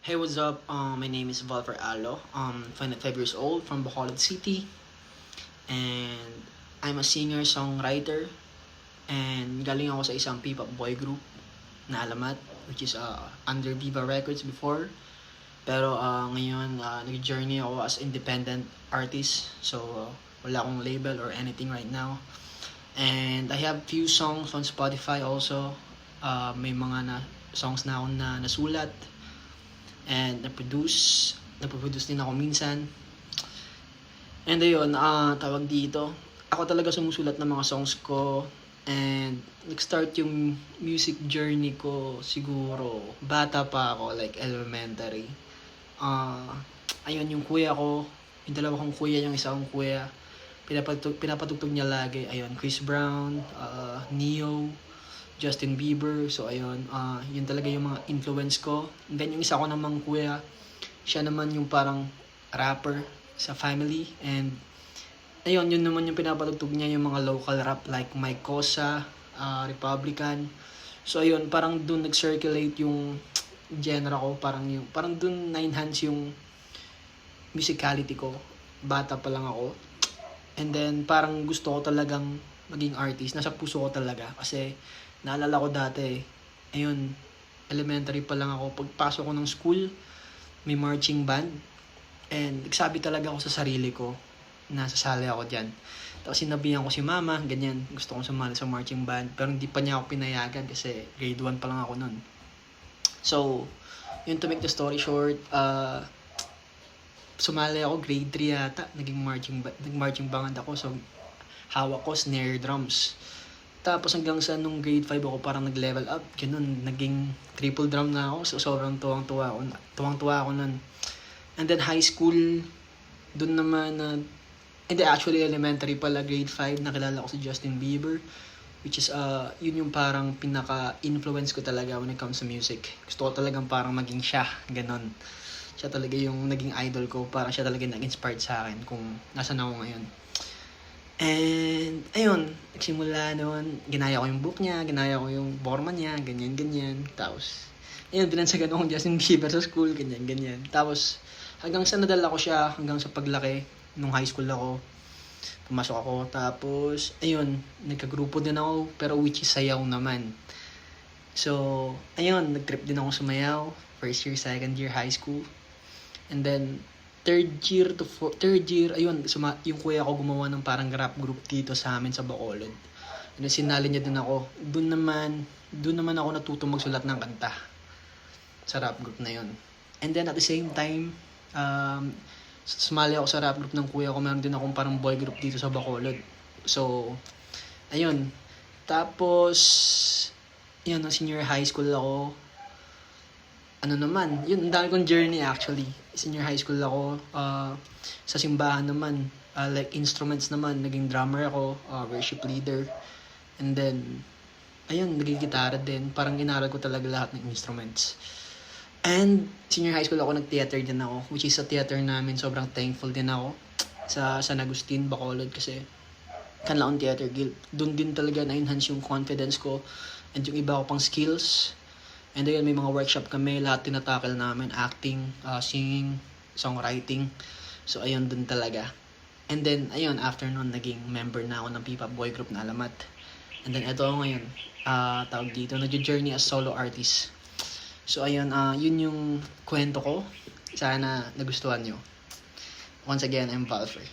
Hey, what's up? My name is Valver Alo. 25 years old from Bacolod City, and I'm a singer-songwriter. And galing ako sa isang P-pop boy group na Alamat, which is under Viva Records before. Pero ngayon, nag-journey ako as independent artist. So, wala akong label or anything right now. And I have few songs on Spotify also. May mga songs na ako na nasulat. And nagpo-produce din ako minsan. And ayun, tawag dito, ako talaga sumusulat ng mga songs ko. And nag-start yung music journey ko siguro bata pa ako, like elementary. Ayun, yung kuya ko, yung dalawa kong kuya, yung isa kong kuya, pinapatugtog niya lagi. Ayun, Chris Brown, Neo, Justin Bieber. So ayun, yun talaga yung mga influence ko. And then yung isa ko namang kuya, siya naman yung parang rapper sa family. And ayun, yun naman yung pinapatugtog niya, yung mga local rap like Mike Cosa, Republican. So ayun, parang dun nag-circulate yung genre ko, parang dun na-enhance yung musicality ko. Bata pa lang ako. And then parang gusto ko talagang maging artist. Nasa puso ko talaga kasi naalala ko dati, ayun, elementary pa lang ako. Pagpasok ko ng school, may marching band. And nagsabi talaga ako sa sarili ko, nasasali ako dyan. Tapos sinabihan ko si mama, ganyan, gusto kong sumali sa marching band. Pero hindi pa niya ako pinayagan kasi grade 1 pa lang ako nun. So, yun, to make the story short, sumali ako grade 3 yata, nag-marching band ako. So, hawak ko snare drums. Tapos hanggang sa nung grade 5 ako parang nag-level up. Ganun, naging triple drum na ako. So sobrang tuwang-tuwa ako nun. And then high school, dun naman hindi, actually elementary pala, grade 5, nakilala ko si Justin Bieber. Which is, yun yung parang pinaka-influence ko talaga when it comes to music. Gusto ko talagang parang maging siya, ganun. Siya talaga yung naging idol ko. Parang siya talaga nag-inspired sa akin kung nasan ako ngayon. And, ayun, nagsimula noon, ginaya ko yung book niya, ginaya ko yung forma niya, ganyan-ganyan. Tapos, ayun, binansagan akong Justin Bieber sa school, ganyan-ganyan. Tapos, hanggang sa nadala ko siya, hanggang sa paglaki, nung high school ako, pumasok ako. Tapos, ayun, nagkagrupo din ako, pero which is sayaw naman. So, ayun, nagtrip din ako sumayaw, first year, second year, high school. And then, third year, ayun, yung kuya ko gumawa ng parang rap group dito sa amin sa Bacolod. And then, sinali niya din ako. Doon naman ako natutong magsulat ng kanta sa rap group na yun. And then, at the same time, sumali ako sa rap group ng kuya ko. Meron din akong parang boy group dito sa Bacolod. So, ayun. Tapos, yun, senior high school ako. Ano naman, yun, ang dami kong journey actually. Senior high school ako, sa simbahan naman, like instruments naman, naging drummer ako, worship leader. And then, ayun, naging gitara din. Parang inaral ko talaga lahat ng instruments. And senior high school ako, nag-theater din ako, which is sa theater namin, sobrang thankful din ako sa San Agustin, Bacolod, kasi Canlaon Theater Guild. Doon din talaga na-enhance yung confidence ko and yung iba ko pang skills. And ayun, may mga workshop kami, lahat tinatakil namin, acting, singing, songwriting. So ayun, dun talaga. And then, ayun, after nun, naging member na ako ng P-pop boy group na Alamat. And then, eto ako ngayon, tawag dito, nag-journey as solo artist. So ayun, yun yung kwento ko. Sana nagustuhan nyo. Once again, I'm Valfer.